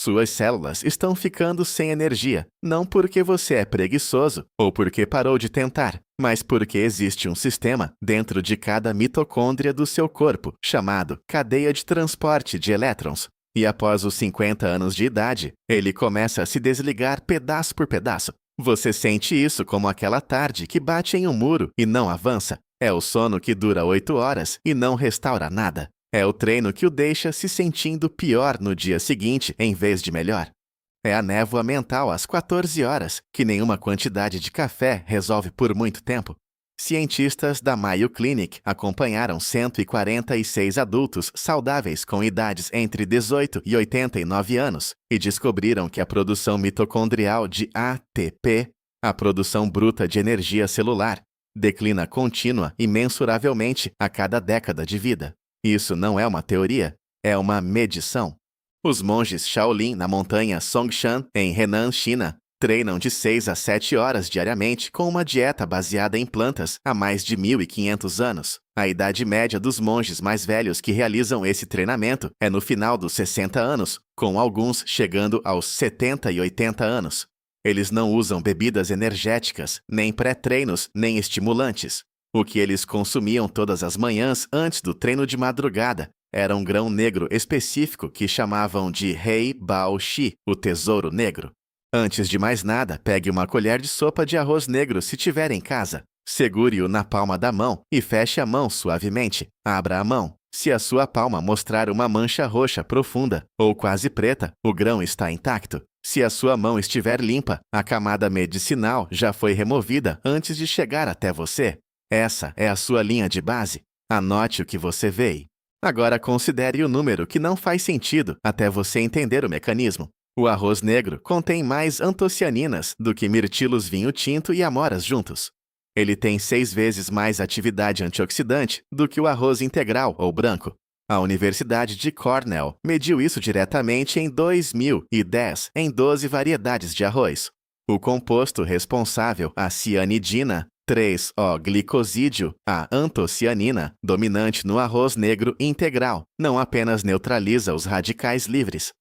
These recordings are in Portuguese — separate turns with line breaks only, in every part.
Suas células estão ficando sem energia, não porque você é preguiçoso ou porque parou de tentar, mas porque existe um sistema dentro de cada mitocôndria do seu corpo, chamado cadeia de transporte de elétrons. E após os 50 anos de idade, ele começa a se desligar pedaço por pedaço. Você sente isso como aquela tarde que bate em um muro e não avança. É o sono que dura 8 horas e não restaura nada. É o treino que o deixa se sentindo pior no dia seguinte em vez de melhor. É a névoa mental às 14 horas, que nenhuma quantidade de café resolve por muito tempo. Cientistas da Mayo Clinic acompanharam 146 adultos saudáveis com idades entre 18 e 89 anos e descobriram que a produção mitocondrial de ATP, a produção bruta de energia celular, declina contínua e mensuravelmente a cada década de vida. Isso não é uma teoria, é uma medição. Os monges Shaolin na montanha Songshan, em Henan, China, treinam de 6 a 7 horas diariamente com uma dieta baseada em plantas há mais de 1.500 anos. A idade média dos monges mais velhos que realizam esse treinamento é no final dos 60 anos, com alguns chegando aos 70 e 80 anos. Eles não usam bebidas energéticas, nem pré-treinos, nem estimulantes. O que eles consumiam todas as manhãs antes do treino de madrugada era um grão negro específico que chamavam de Hei Bao Shi, o tesouro negro. Antes de mais nada, pegue uma colher de sopa de arroz negro se tiver em casa. Segure-o na palma da mão e feche a mão suavemente. Abra a mão. Se a sua palma mostrar uma mancha roxa profunda ou quase preta, o grão está intacto. Se a sua mão estiver limpa, a camada medicinal já foi removida antes de chegar até você. Essa é a sua linha de base. Anote o que você vê. Agora considere o número que não faz sentido até você entender o mecanismo. O arroz negro contém mais antocianinas do que mirtilos vinho tinto e amoras juntos. Ele tem 6 vezes mais atividade antioxidante do que o arroz integral ou branco. A Universidade de Cornell mediu isso diretamente em 2010 em 12 variedades de arroz. O composto responsável, a cianidina, 3-O-glicosídeo, a antocianina, dominante no arroz negro integral, não apenas neutraliza os radicais livres.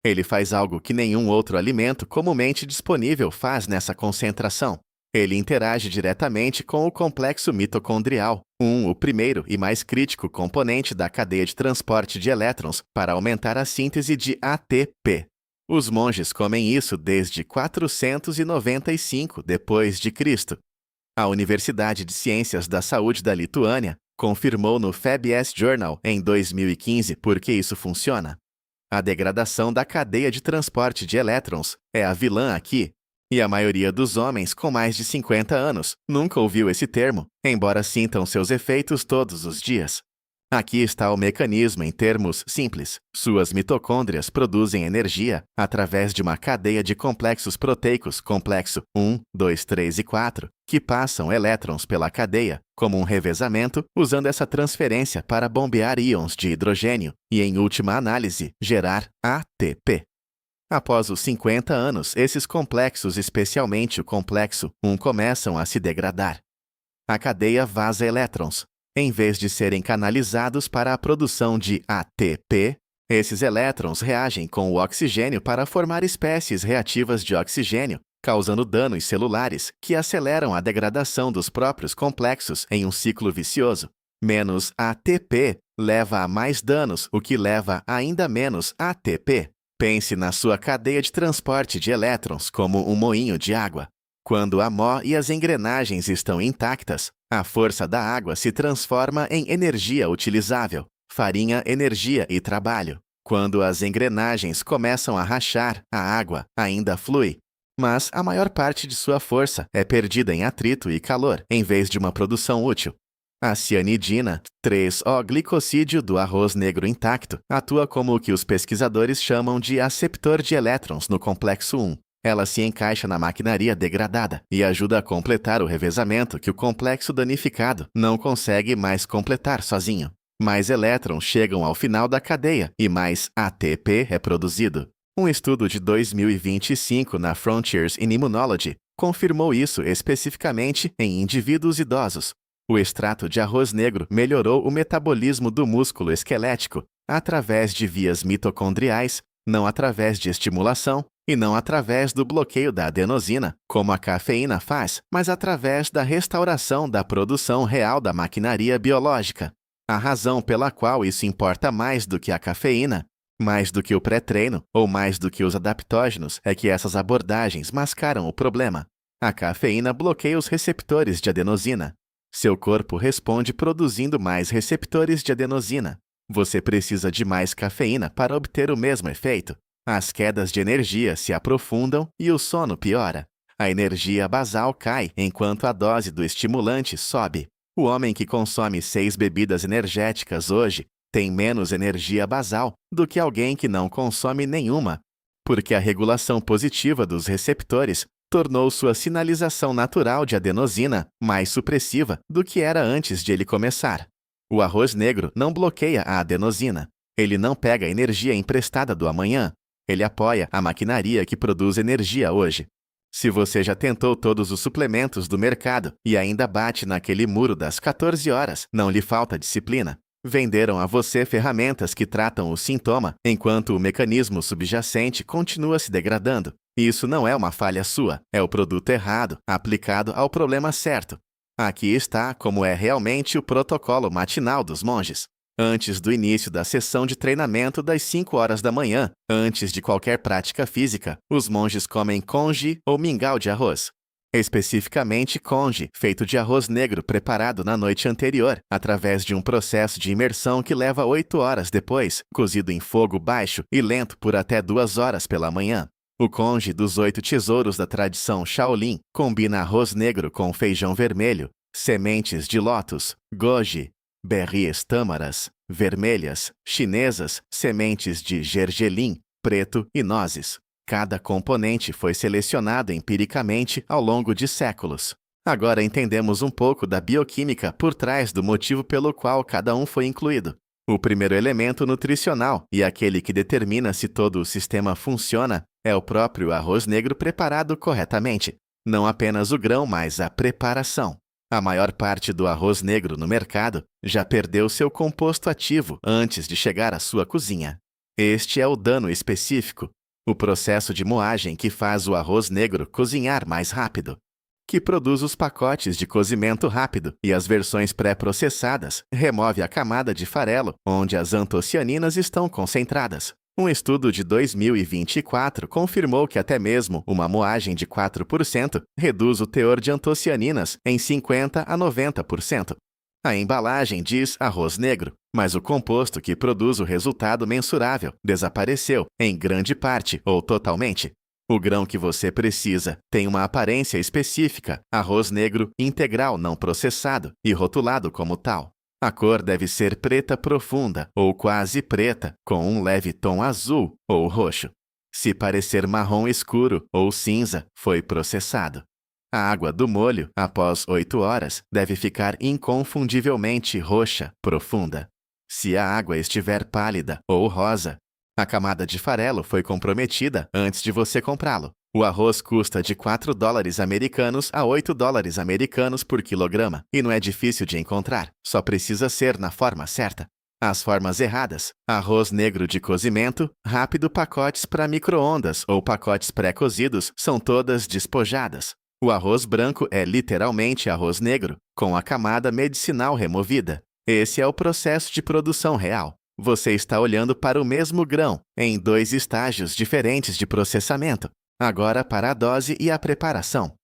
Ele faz algo que nenhum outro alimento comumente disponível faz nessa concentração. Ele interage diretamente com o complexo mitocondrial, o primeiro e mais crítico componente da cadeia de transporte de elétrons para aumentar a síntese de ATP. Os monges comem isso desde 495 d.C. A Universidade de Ciências da Saúde da Lituânia confirmou no FABS Journal em 2015 por que isso funciona. A degradação da cadeia de transporte de elétrons é a vilã aqui, e a maioria dos homens com mais de 50 anos nunca ouviu esse termo, embora sintam seus efeitos todos os dias. Aqui está o mecanismo em termos simples. Suas mitocôndrias produzem energia através de uma cadeia de complexos proteicos complexo 1, 2, 3 e 4, que passam elétrons pela cadeia, como um revezamento, usando essa transferência para bombear íons de hidrogênio e, em última análise, gerar ATP. Após os 50 anos, esses complexos, especialmente o complexo 1, começam a se degradar. A cadeia vaza elétrons. Em vez de serem canalizados para a produção de ATP, esses elétrons reagem com o oxigênio para formar espécies reativas de oxigênio, causando danos celulares que aceleram a degradação dos próprios complexos em um ciclo vicioso. Menos ATP leva a mais danos, o que leva a ainda menos ATP. Pense na sua cadeia de transporte de elétrons como um moinho de água. Quando a mó e as engrenagens estão intactas, a força da água se transforma em energia utilizável, farinha, energia e trabalho. Quando as engrenagens começam a rachar, a água ainda flui. Mas a maior parte de sua força é perdida em atrito e calor, em vez de uma produção útil. A cianidina, 3-O-glicosídeo do arroz negro intacto, atua como o que os pesquisadores chamam de aceptor de elétrons no complexo 1. Ela se encaixa na maquinaria degradada e ajuda a completar o revezamento que o complexo danificado não consegue mais completar sozinho. Mais elétrons chegam ao final da cadeia e mais ATP é produzido. Um estudo de 2025 na Frontiers in Immunology confirmou isso especificamente em indivíduos idosos. O extrato de arroz negro melhorou o metabolismo do músculo esquelético através de vias mitocondriais, não através de estimulação e não através do bloqueio da adenosina, como a cafeína faz, mas através da restauração da produção real da maquinaria biológica. A razão pela qual isso importa mais do que a cafeína, mais do que o pré-treino ou mais do que os adaptógenos é que essas abordagens mascaram o problema. A cafeína bloqueia os receptores de adenosina. Seu corpo responde produzindo mais receptores de adenosina. Você precisa de mais cafeína para obter o mesmo efeito. As quedas de energia se aprofundam e o sono piora. A energia basal cai enquanto a dose do estimulante sobe. O homem que consome 6 bebidas energéticas hoje tem menos energia basal do que alguém que não consome nenhuma, porque a regulação positiva dos receptores tornou sua sinalização natural de adenosina mais supressiva do que era antes de ele começar. O arroz negro não bloqueia a adenosina. Ele não pega a energia emprestada do amanhã. Ele apoia a maquinaria que produz energia hoje. Se você já tentou todos os suplementos do mercado e ainda bate naquele muro das 14 horas, não lhe falta disciplina. Venderam a você ferramentas que tratam o sintoma, enquanto o mecanismo subjacente continua se degradando. Isso não é uma falha sua, é o produto errado, aplicado ao problema certo. Aqui está como é realmente o protocolo matinal dos monges. Antes do início da sessão de treinamento das 5 horas da manhã, antes de qualquer prática física, os monges comem congee ou mingau de arroz. Especificamente congee, feito de arroz negro preparado na noite anterior, através de um processo de imersão que leva 8 horas depois, cozido em fogo baixo e lento por até 2 horas pela manhã. O congee dos 8 tesouros da tradição Shaolin combina arroz negro com feijão vermelho, sementes de lótus, goji, berries tâmaras, vermelhas, chinesas, sementes de gergelim, preto e nozes. Cada componente foi selecionado empiricamente ao longo de séculos. Agora entendemos um pouco da bioquímica por trás do motivo pelo qual cada um foi incluído. O primeiro elemento nutricional, e aquele que determina se todo o sistema funciona, é o próprio arroz negro preparado corretamente. Não apenas o grão, mas a preparação. A maior parte do arroz negro no mercado já perdeu seu composto ativo antes de chegar à sua cozinha. Este é o dano específico. O processo de moagem que faz o arroz negro cozinhar mais rápido, que produz os pacotes de cozimento rápido e as versões pré-processadas, remove a camada de farelo onde as antocianinas estão concentradas. Um estudo de 2024 confirmou que até mesmo uma moagem de 4% reduz o teor de antocianinas em 50% a 90%. A embalagem diz arroz negro, mas o composto que produz o resultado mensurável desapareceu, em grande parte ou totalmente. O grão que você precisa tem uma aparência específica, arroz negro integral não processado e rotulado como tal. A cor deve ser preta profunda ou quase preta, com um leve tom azul ou roxo. Se parecer marrom escuro ou cinza, foi processado. A água do molho, após 8 horas, deve ficar inconfundivelmente roxa, profunda. Se a água estiver pálida ou rosa, a camada de farelo foi comprometida antes de você comprá-lo. O arroz custa de $4 a $8 por quilograma e não é difícil de encontrar, só precisa ser na forma certa. As formas erradas: arroz negro de cozimento, rápido, pacotes para micro-ondas ou pacotes pré-cozidos, são todas despojadas. O arroz branco é literalmente arroz negro, com a camada medicinal removida. Esse é o processo de produção real. Você está olhando para o mesmo grão, em 2 estágios diferentes de processamento. Agora para a dose e a preparação.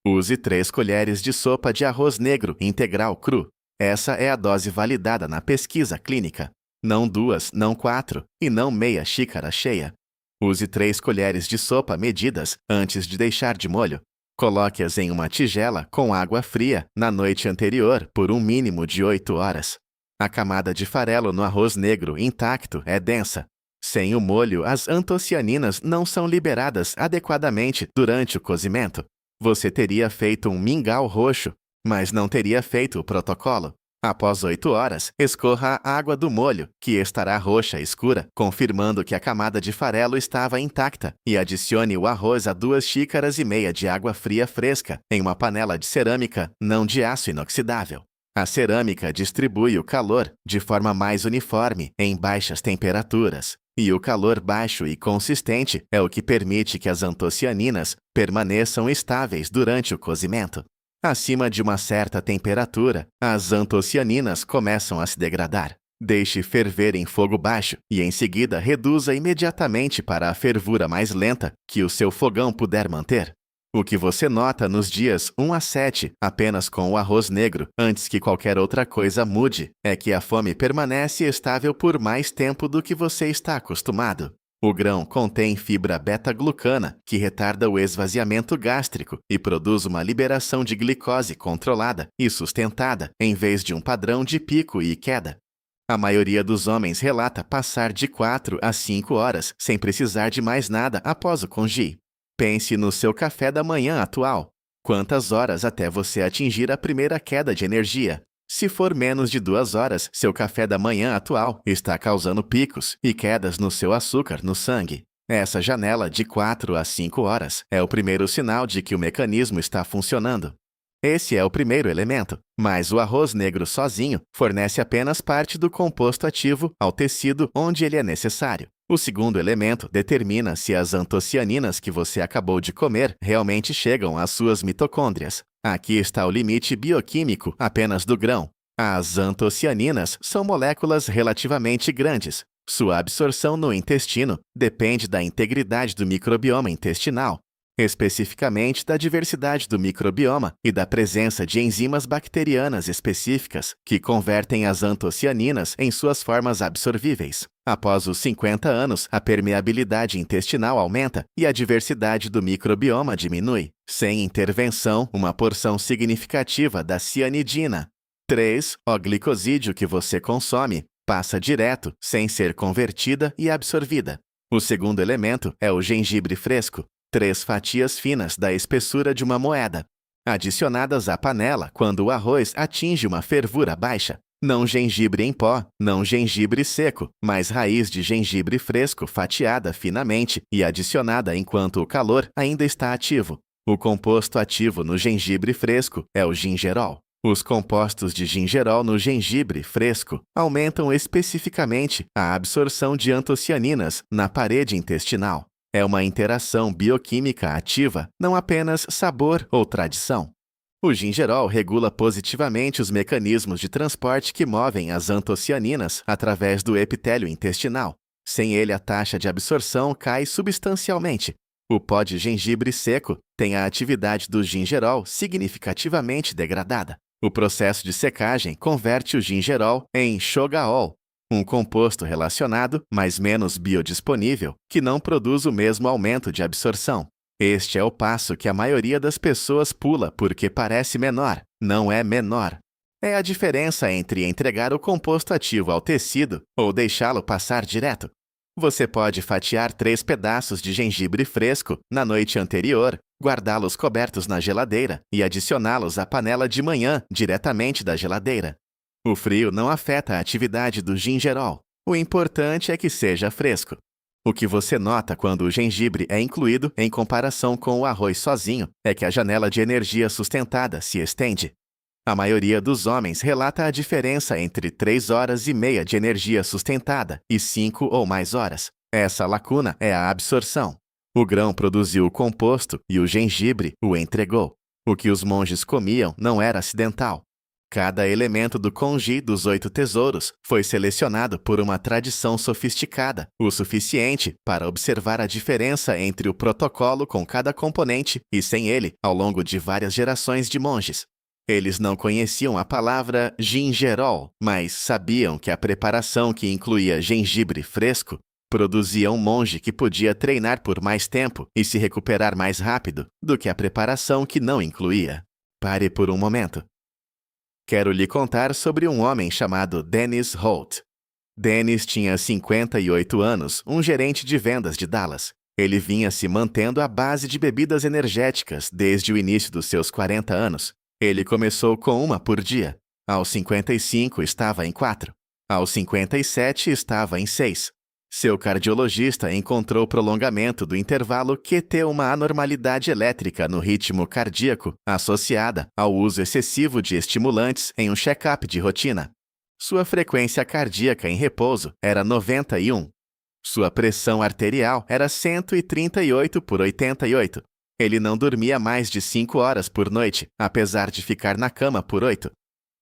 Use 3 colheres de sopa de arroz negro integral cru. Essa é a dose validada na pesquisa clínica. Não 2, não 4 e não meia xícara cheia. Use 3 colheres de sopa medidas antes de deixar de molho. Coloque-as em uma tigela com água fria na noite anterior por um mínimo de 8 horas. A camada de farelo no arroz negro intacto é densa. Sem o molho, as antocianinas não são liberadas adequadamente durante o cozimento. Você teria feito um mingau roxo, mas não teria feito o protocolo. Após 8 horas, escorra a água do molho, que estará roxa escura, confirmando que a camada de farelo estava intacta, e adicione o arroz a 2 xícaras e meia de água fria fresca, em uma panela de cerâmica, não de aço inoxidável. A cerâmica distribui o calor de forma mais uniforme em baixas temperaturas, e o calor baixo e consistente é o que permite que as antocianinas permaneçam estáveis durante o cozimento. Acima de uma certa temperatura, as antocianinas começam a se degradar. Deixe ferver em fogo baixo e, em seguida, reduza imediatamente para a fervura mais lenta que o seu fogão puder manter. O que você nota nos dias 1 a 7, apenas com o arroz negro, antes que qualquer outra coisa mude, é que a fome permanece estável por mais tempo do que você está acostumado. O grão contém fibra beta-glucana, que retarda o esvaziamento gástrico e produz uma liberação de glicose controlada e sustentada, em vez de um padrão de pico e queda. A maioria dos homens relata passar de 4 a 5 horas sem precisar de mais nada após o congee. Pense no seu café da manhã atual. Quantas horas até você atingir a primeira queda de energia? Se for menos de 2 horas, seu café da manhã atual está causando picos e quedas no seu açúcar no sangue. Essa janela de 4 a 5 horas é o primeiro sinal de que o mecanismo está funcionando. Esse é o primeiro elemento, mas o arroz negro sozinho fornece apenas parte do composto ativo ao tecido onde ele é necessário. O segundo elemento determina se as antocianinas que você acabou de comer realmente chegam às suas mitocôndrias. Aqui está o limite bioquímico apenas do grão. As antocianinas são moléculas relativamente grandes. Sua absorção no intestino depende da integridade do microbioma intestinal, especificamente da diversidade do microbioma e da presença de enzimas bacterianas específicas que convertem as antocianinas em suas formas absorvíveis. Após os 50 anos, a permeabilidade intestinal aumenta e a diversidade do microbioma diminui. Sem intervenção, uma porção significativa da cianidina. 3. O glicosídeo que você consome passa direto, sem ser convertida e absorvida. O segundo elemento é o gengibre fresco. 3 fatias finas da espessura de uma moeda, adicionadas à panela quando o arroz atinge uma fervura baixa. Não gengibre em pó, não gengibre seco, mas raiz de gengibre fresco fatiada finamente e adicionada enquanto o calor ainda está ativo. O composto ativo no gengibre fresco é o gingerol. Os compostos de gingerol no gengibre fresco aumentam especificamente a absorção de antocianinas na parede intestinal. É uma interação bioquímica ativa, não apenas sabor ou tradição. O gingerol regula positivamente os mecanismos de transporte que movem as antocianinas através do epitélio intestinal. Sem ele, a taxa de absorção cai substancialmente. O pó de gengibre seco tem a atividade do gingerol significativamente degradada. O processo de secagem converte o gingerol em shogaol, um composto relacionado, mas menos biodisponível, que não produz o mesmo aumento de absorção. Este é o passo que a maioria das pessoas pula porque parece menor, não é menor. É a diferença entre entregar o composto ativo ao tecido ou deixá-lo passar direto. Você pode fatiar 3 pedaços de gengibre fresco na noite anterior, guardá-los cobertos na geladeira e adicioná-los à panela de manhã diretamente da geladeira. O frio não afeta a atividade do gingerol. O importante é que seja fresco. O que você nota quando o gengibre é incluído em comparação com o arroz sozinho é que a janela de energia sustentada se estende. A maioria dos homens relata a diferença entre 3 horas e meia de energia sustentada e 5 ou mais horas. Essa lacuna é a absorção. O grão produziu o composto e o gengibre o entregou. O que os monges comiam não era acidental. Cada elemento do congee dos 8 tesouros foi selecionado por uma tradição sofisticada, o suficiente para observar a diferença entre o protocolo com cada componente e sem ele ao longo de várias gerações de monges. Eles não conheciam a palavra gingerol, mas sabiam que a preparação que incluía gengibre fresco produzia um monge que podia treinar por mais tempo e se recuperar mais rápido do que a preparação que não incluía. Pare por um momento. Quero lhe contar sobre um homem chamado Dennis Holt. Dennis tinha 58 anos, um gerente de vendas de Dallas. Ele vinha se mantendo à base de bebidas energéticas desde o início dos seus 40 anos. Ele começou com uma por dia. Aos 55 estava em 4. Aos 57 estava em 6. Seu cardiologista encontrou prolongamento do intervalo QT, uma anormalidade elétrica no ritmo cardíaco associada ao uso excessivo de estimulantes em um check-up de rotina. Sua frequência cardíaca em repouso era 91. Sua pressão arterial era 138 por 88. Ele não dormia mais de 5 horas por noite, apesar de ficar na cama por 8.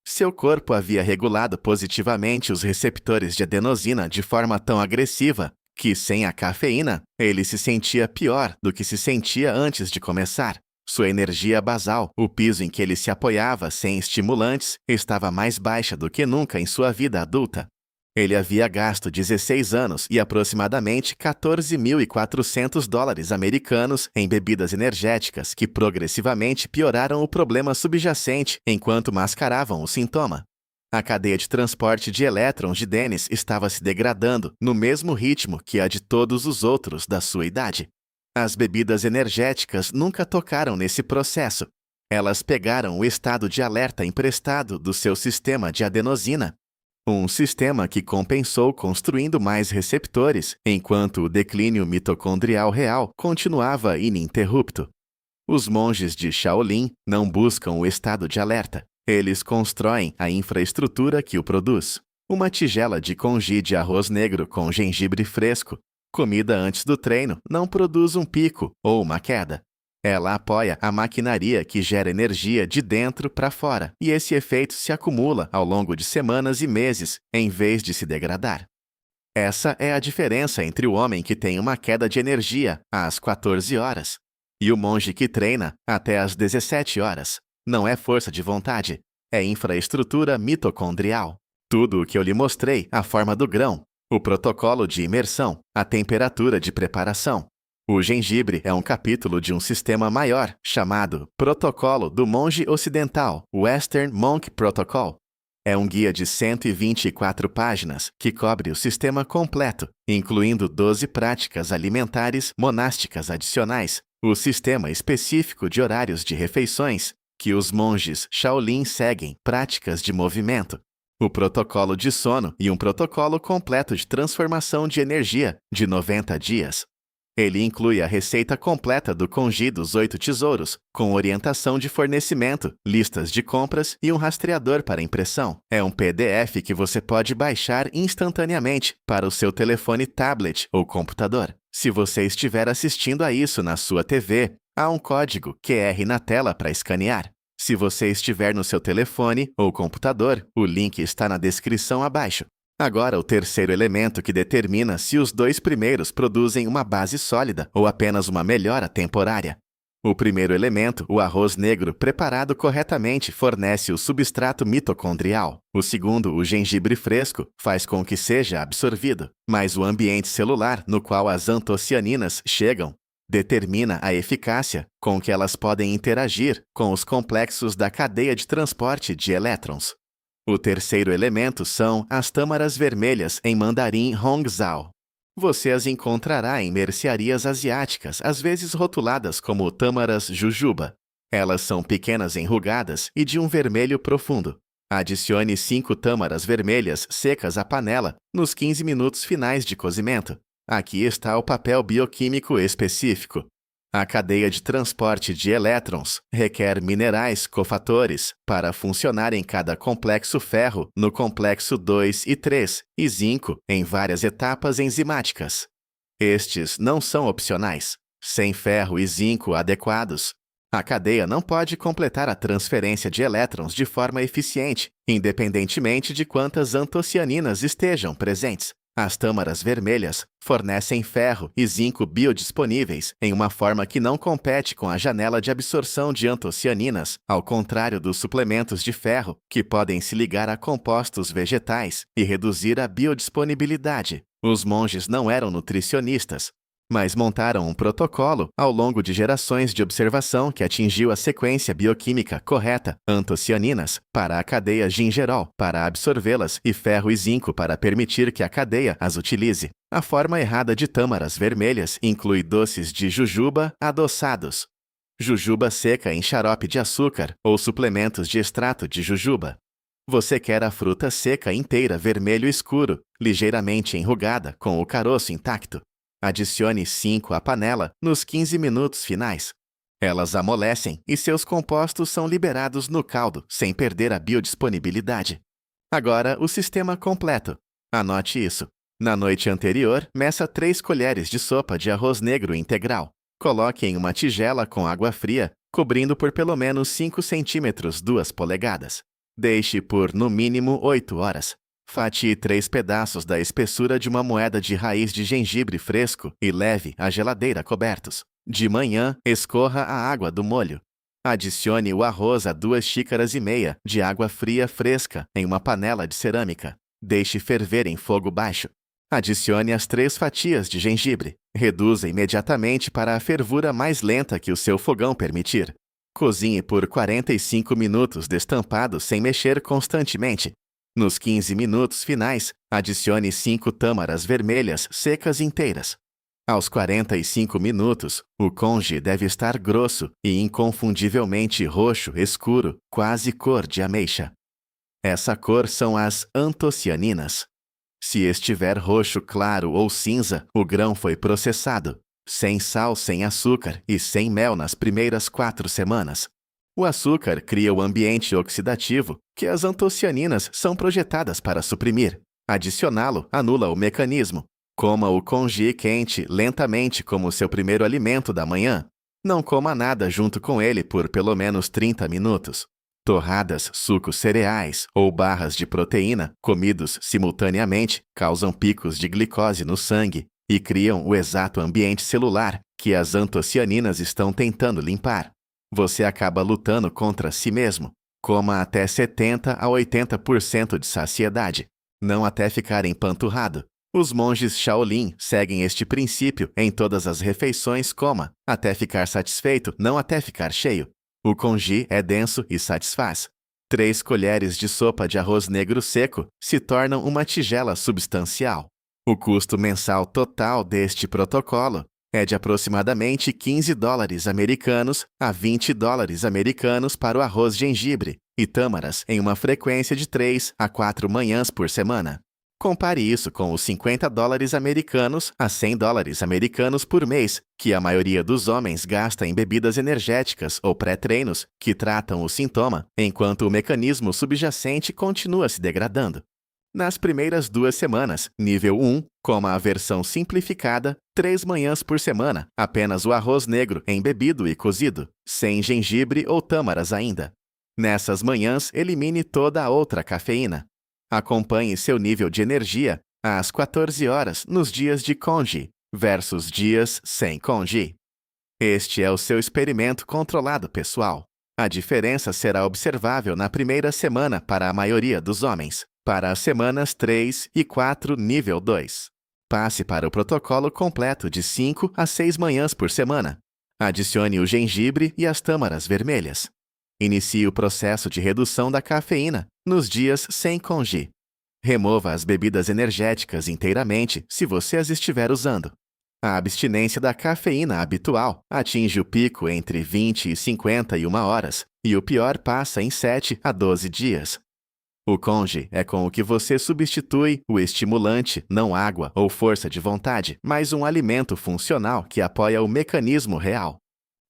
Seu corpo havia regulado positivamente os receptores de adenosina de forma tão agressiva que, sem a cafeína, ele se sentia pior do que se sentia antes de começar. Sua energia basal, o piso em que ele se apoiava sem estimulantes, estava mais baixa do que nunca em sua vida adulta. Ele havia gasto 16 anos e aproximadamente $14.400 americanos em bebidas energéticas que progressivamente pioraram o problema subjacente enquanto mascaravam o sintoma. A cadeia de transporte de elétrons de Dennis estava se degradando no mesmo ritmo que a de todos os outros da sua idade. As bebidas energéticas nunca tocaram nesse processo. Elas pegaram o estado de alerta emprestado do seu sistema de adenosina. Um sistema que compensou construindo mais receptores, enquanto o declínio mitocondrial real continuava ininterrupto. Os monges de Shaolin não buscam o estado de alerta. Eles constroem a infraestrutura que o produz. Uma tigela de congee de arroz negro com gengibre fresco, comida antes do treino, não produz um pico ou uma queda. Ela apoia a maquinaria que gera energia de dentro para fora, e esse efeito se acumula ao longo de semanas e meses, em vez de se degradar. Essa é a diferença entre o homem que tem uma queda de energia às 14 horas e o monge que treina até às 17 horas. Não é força de vontade, é infraestrutura mitocondrial. Tudo o que eu lhe mostrei, a forma do grão, o protocolo de imersão, a temperatura de preparação. O gengibre é um capítulo de um sistema maior, chamado Protocolo do Monge Ocidental, Western Monk Protocol. É um guia de 124 páginas que cobre o sistema completo, incluindo 12 práticas alimentares monásticas adicionais, o sistema específico de horários de refeições, que os monges Shaolin seguem, práticas de movimento, o protocolo de sono e um protocolo completo de transformação de energia de 90 dias. Ele inclui a receita completa do congee dos 8 tesouros, com orientação de fornecimento, listas de compras e um rastreador para impressão. É um PDF que você pode baixar instantaneamente para o seu telefone tablet ou computador. Se você estiver assistindo a isso na sua TV, há um código QR na tela para escanear. Se você estiver no seu telefone ou computador, o link está na descrição abaixo. Agora, o terceiro elemento que determina se os dois primeiros produzem uma base sólida ou apenas uma melhora temporária. O primeiro elemento, o arroz negro preparado corretamente, fornece o substrato mitocondrial. O segundo, o gengibre fresco, faz com que seja absorvido. Mas o ambiente celular no qual as antocianinas chegam determina a eficácia com que elas podem interagir com os complexos da cadeia de transporte de elétrons. O terceiro elemento são as tâmaras vermelhas em mandarim Hongzhou. Você as encontrará em mercearias asiáticas, às vezes rotuladas como tâmaras jujuba. Elas são pequenas enrugadas e de um vermelho profundo. Adicione 5 tâmaras vermelhas secas à panela nos 15 minutos finais de cozimento. Aqui está o papel bioquímico específico. A cadeia de transporte de elétrons requer minerais cofatores para funcionar em cada complexo ferro no complexo 2 e 3 e zinco em várias etapas enzimáticas. Estes não são opcionais. Sem ferro e zinco adequados, a cadeia não pode completar a transferência de elétrons de forma eficiente, independentemente de quantas antocianinas estejam presentes. As tâmaras vermelhas fornecem ferro e zinco biodisponíveis em uma forma que não compete com a janela de absorção de antocianinas, ao contrário dos suplementos de ferro, que podem se ligar a compostos vegetais e reduzir a biodisponibilidade. Os monges não eram nutricionistas, mas montaram um protocolo ao longo de gerações de observação que atingiu a sequência bioquímica correta, antocianinas, para a cadeia gingerol, para absorvê-las, e ferro e zinco para permitir que a cadeia as utilize. A forma errada de tâmaras vermelhas inclui doces de jujuba adoçados, jujuba seca em xarope de açúcar ou suplementos de extrato de jujuba. Você quer a fruta seca inteira vermelho escuro, ligeiramente enrugada, com o caroço intacto. Adicione 5 à panela nos 15 minutos finais. Elas amolecem e seus compostos são liberados no caldo, sem perder a biodisponibilidade. Agora, o sistema completo. Anote isso. Na noite anterior, meça 3 colheres de sopa de arroz negro integral. Coloque em uma tigela com água fria, cobrindo por pelo menos 5 centímetros 2 polegadas. Deixe por, no mínimo, 8 horas. Fatie 3 pedaços da espessura de uma moeda de raiz de gengibre fresco e leve à geladeira cobertos. De manhã, escorra a água do molho. Adicione o arroz a 2 xícaras e meia de água fria fresca em uma panela de cerâmica. Deixe ferver em fogo baixo. Adicione as 3 fatias de gengibre. Reduza imediatamente para a fervura mais lenta que o seu fogão permitir. Cozinhe por 45 minutos destampado sem mexer constantemente. Nos 15 minutos finais, adicione 5 tâmaras vermelhas secas inteiras. Aos 45 minutos, o congee deve estar grosso e inconfundivelmente roxo escuro, quase cor de ameixa. Essa cor são as antocianinas. Se estiver roxo claro ou cinza, o grão foi processado. Sem sal, sem açúcar e sem mel nas primeiras 4 semanas. O açúcar cria o ambiente oxidativo que as antocianinas são projetadas para suprimir. Adicioná-lo anula o mecanismo. Coma o congee quente lentamente como seu primeiro alimento da manhã. Não coma nada junto com ele por pelo menos 30 minutos. Torradas, sucos cereais ou barras de proteína comidos simultaneamente causam picos de glicose no sangue e criam o exato ambiente celular que as antocianinas estão tentando limpar. Você acaba lutando contra si mesmo. Coma até 70 a 80% de saciedade, não até ficar empanturrado. Os monges Shaolin seguem este princípio em todas as refeições. Coma até ficar satisfeito, não até ficar cheio. O congee é denso e satisfaz. 3 colheres de sopa de arroz negro seco se tornam uma tigela substancial. O custo mensal total deste protocolo é de aproximadamente $15 americanos a $20 americanos para o arroz gengibre e tâmaras em uma frequência de 3 a 4 manhãs por semana. Compare isso com os $50 americanos a $100 americanos por mês, que a maioria dos homens gasta em bebidas energéticas ou pré-treinos que tratam o sintoma, enquanto o mecanismo subjacente continua se degradando. Nas primeiras 2 semanas, nível 1, coma a versão simplificada, 3 manhãs por semana, apenas o arroz negro embebido e cozido, sem gengibre ou tâmaras ainda. Nessas manhãs, elimine toda a outra cafeína. Acompanhe seu nível de energia às 14 horas nos dias de congee versus dias sem congee. Este é o seu experimento controlado pessoal. A diferença será observável na primeira semana para a maioria dos homens. Para as semanas 3 e 4, nível 2. Passe para o protocolo completo de 5 a 6 manhãs por semana. Adicione o gengibre e as tâmaras vermelhas. Inicie o processo de redução da cafeína nos dias sem congee. Remova as bebidas energéticas inteiramente se você as estiver usando. A abstinência da cafeína habitual atinge o pico entre 20 e 51 horas e o pior passa em 7 a 12 dias. O congee é com o que você substitui o estimulante, não água ou força de vontade, mas um alimento funcional que apoia o mecanismo real.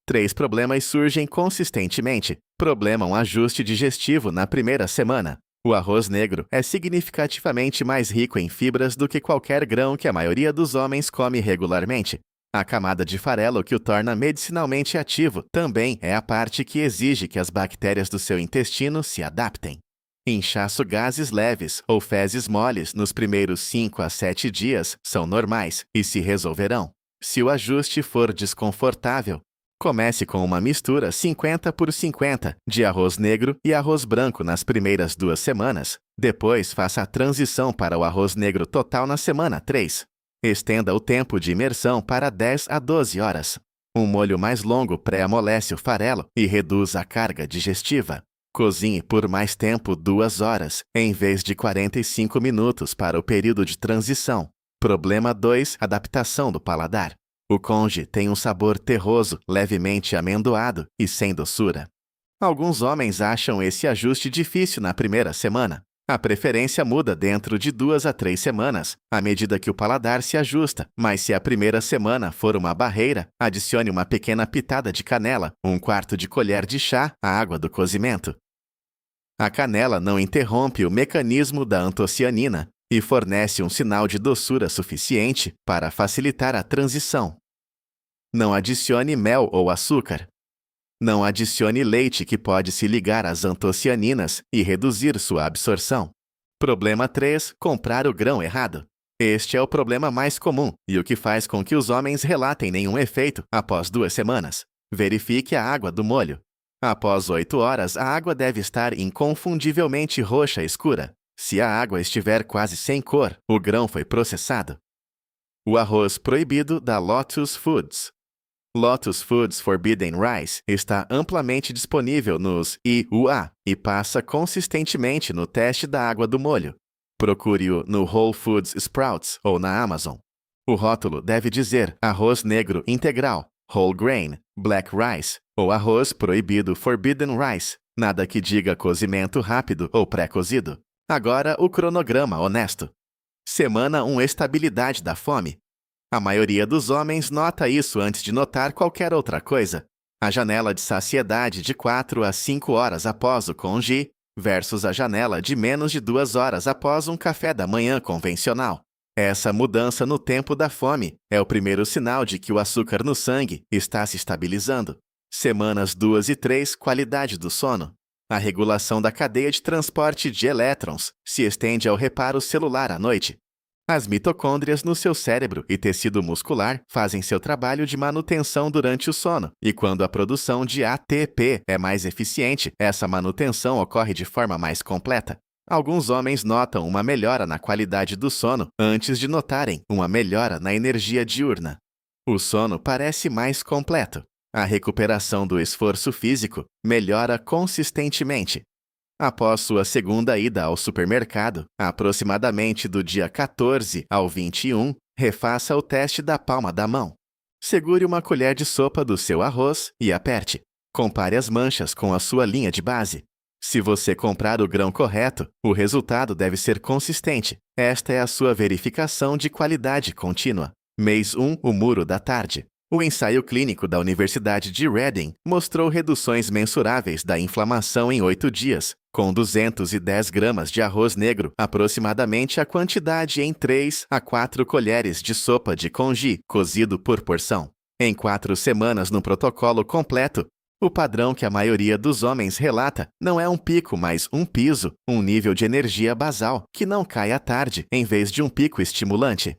3 problemas surgem consistentemente. Problema: um ajuste digestivo na primeira semana. O arroz negro é significativamente mais rico em fibras do que qualquer grão que a maioria dos homens come regularmente. A camada de farelo que o torna medicinalmente ativo também é a parte que exige que as bactérias do seu intestino se adaptem. Inchaço, gases leves ou fezes moles nos primeiros 5 a 7 dias são normais e se resolverão. Se o ajuste for desconfortável, comece com uma mistura 50 por 50 de arroz negro e arroz branco nas primeiras 2 semanas. Depois, faça a transição para o arroz negro total na semana 3. Estenda o tempo de imersão para 10 a 12 horas. Um molho mais longo pré-amolece o farelo e reduz a carga digestiva. Cozinhe por mais tempo 2 horas, em vez de 45 minutos para o período de transição. Problema 2. Adaptação do paladar. O congee tem um sabor terroso, levemente amendoado e sem doçura. Alguns homens acham esse ajuste difícil na primeira semana. A preferência muda dentro de 2 a 3 semanas, à medida que o paladar se ajusta, mas se a primeira semana for uma barreira, adicione uma pequena pitada de canela, 1/4 de colher de chá à água do cozimento. A canela não interrompe o mecanismo da antocianina e fornece um sinal de doçura suficiente para facilitar a transição. Não adicione mel ou açúcar. Não adicione leite, que pode se ligar às antocianinas e reduzir sua absorção. Problema 3. Comprar o grão errado. Este é o problema mais comum e o que faz com que os homens relatem nenhum efeito após 2 semanas. Verifique a água do molho. Após 8 horas, a água deve estar inconfundivelmente roxa escura. Se a água estiver quase sem cor, o grão foi processado. O arroz proibido da Lotus Foods. Lotus Foods Forbidden Rice está amplamente disponível nos IUA e passa consistentemente no teste da água do molho. Procure-o no Whole Foods Sprouts ou na Amazon. O rótulo deve dizer arroz negro integral, whole grain, black rice ou arroz proibido Forbidden Rice, nada que diga cozimento rápido ou pré-cozido. Agora o cronograma honesto. Semana 1. Estabilidade da fome. A maioria dos homens nota isso antes de notar qualquer outra coisa. A janela de saciedade de 4 a 5 horas após o congee versus a janela de menos de 2 horas após um café da manhã convencional. Essa mudança no tempo da fome é o primeiro sinal de que o açúcar no sangue está se estabilizando. Semanas 2 e 3. Qualidade do sono. A regulação da cadeia de transporte de elétrons se estende ao reparo celular à noite. As mitocôndrias no seu cérebro e tecido muscular fazem seu trabalho de manutenção durante o sono, e quando a produção de ATP é mais eficiente, essa manutenção ocorre de forma mais completa. Alguns homens notam uma melhora na qualidade do sono antes de notarem uma melhora na energia diurna. O sono parece mais completo. A recuperação do esforço físico melhora consistentemente. Após sua segunda ida ao supermercado, aproximadamente do dia 14 ao 21, refaça o teste da palma da mão. Segure uma colher de sopa do seu arroz e aperte. Compare as manchas com a sua linha de base. Se você comprar o grão correto, o resultado deve ser consistente. Esta é a sua verificação de qualidade contínua. Mês 1. O muro da tarde. O ensaio clínico da Universidade de Reading mostrou reduções mensuráveis da inflamação em 8 dias, com 210 gramas de arroz negro, aproximadamente a quantidade em 3 a 4 colheres de sopa de congee, cozido por porção. Em 4 semanas no protocolo completo, o padrão que a maioria dos homens relata não é um pico, mas um piso, um nível de energia basal, que não cai à tarde, em vez de um pico estimulante.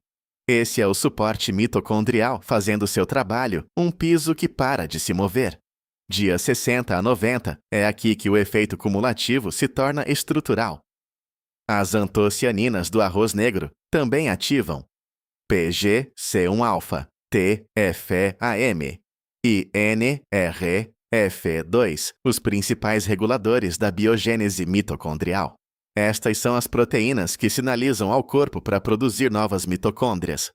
Esse é o suporte mitocondrial fazendo seu trabalho, um piso que para de se mover. Dia 60 a 90, é aqui que o efeito cumulativo se torna estrutural. As antocianinas do arroz negro também ativam PGC1-alfa, TFEAM e NRF2, os principais reguladores da biogênese mitocondrial. Estas são as proteínas que sinalizam ao corpo para produzir novas mitocôndrias.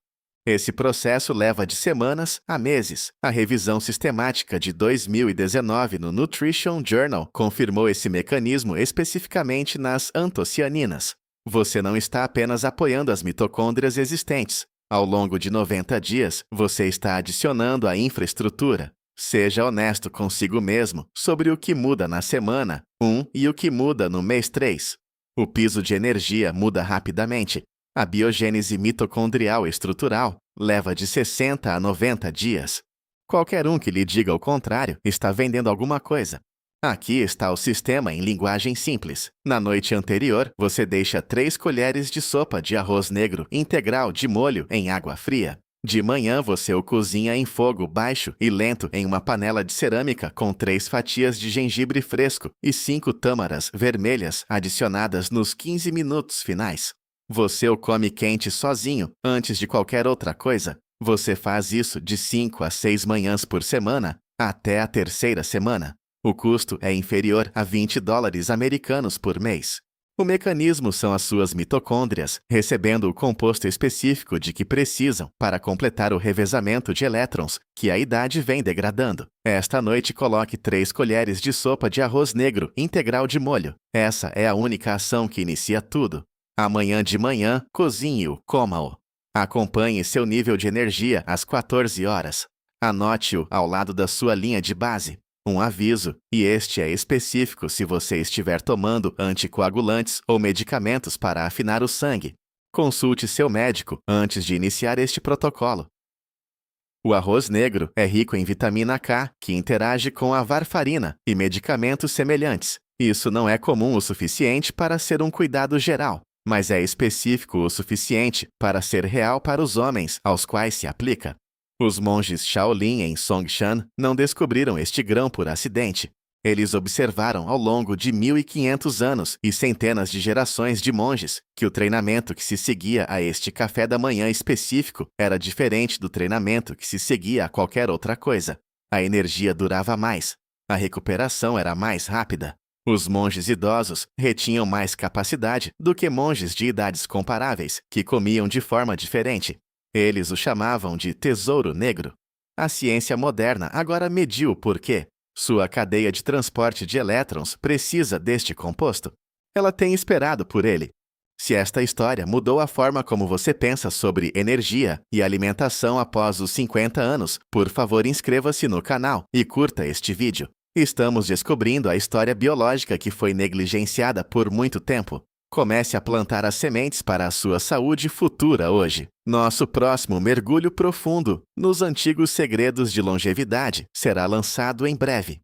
Esse processo leva de semanas a meses. A revisão sistemática de 2019 no Nutrition Journal confirmou esse mecanismo especificamente nas antocianinas. Você não está apenas apoiando as mitocôndrias existentes. Ao longo de 90 dias, você está adicionando a infraestrutura. Seja honesto consigo mesmo sobre o que muda na semana 1 e o que muda no mês 3. O piso de energia muda rapidamente. A biogênese mitocondrial estrutural leva de 60 a 90 dias. Qualquer um que lhe diga o contrário está vendendo alguma coisa. Aqui está o sistema em linguagem simples. Na noite anterior, você deixa 3 colheres de sopa de arroz negro integral de molho em água fria. De manhã, você o cozinha em fogo baixo e lento em uma panela de cerâmica com 3 fatias de gengibre fresco e 5 tâmaras vermelhas adicionadas nos 15 minutos finais. Você o come quente sozinho, antes de qualquer outra coisa. Você faz isso de 5 a 6 manhãs por semana, até a 3ª semana. O custo é inferior a $20 americanos por mês. O mecanismo são as suas mitocôndrias, recebendo o composto específico de que precisam para completar o revezamento de elétrons que a idade vem degradando. Esta noite coloque 3 colheres de sopa de arroz negro integral de molho. Essa é a única ação que inicia tudo. Amanhã de manhã, cozinhe-o, coma-o. Acompanhe seu nível de energia às 14 horas. Anote-o ao lado da sua linha de base. Um aviso, e este é específico se você estiver tomando anticoagulantes ou medicamentos para afinar o sangue. Consulte seu médico antes de iniciar este protocolo. O arroz negro é rico em vitamina K, que interage com a varfarina e medicamentos semelhantes. Isso não é comum o suficiente para ser um cuidado geral, mas é específico o suficiente para ser real para os homens aos quais se aplica. Os monges Shaolin em Songshan não descobriram este grão por acidente. Eles observaram ao longo de 1.500 anos e centenas de gerações de monges que o treinamento que se seguia a este café da manhã específico era diferente do treinamento que se seguia a qualquer outra coisa. A energia durava mais. A recuperação era mais rápida. Os monges idosos retinham mais capacidade do que monges de idades comparáveis que comiam de forma diferente. Eles o chamavam de tesouro negro. A ciência moderna agora mediu o porquê. Sua cadeia de transporte de elétrons precisa deste composto. Ela tem esperado por ele. Se esta história mudou a forma como você pensa sobre energia e alimentação após os 50 anos, por favor inscreva-se no canal e curta este vídeo. Estamos descobrindo a história biológica que foi negligenciada por muito tempo. Comece a plantar as sementes para a sua saúde futura hoje. Nosso próximo mergulho profundo nos antigos segredos de longevidade será lançado em breve.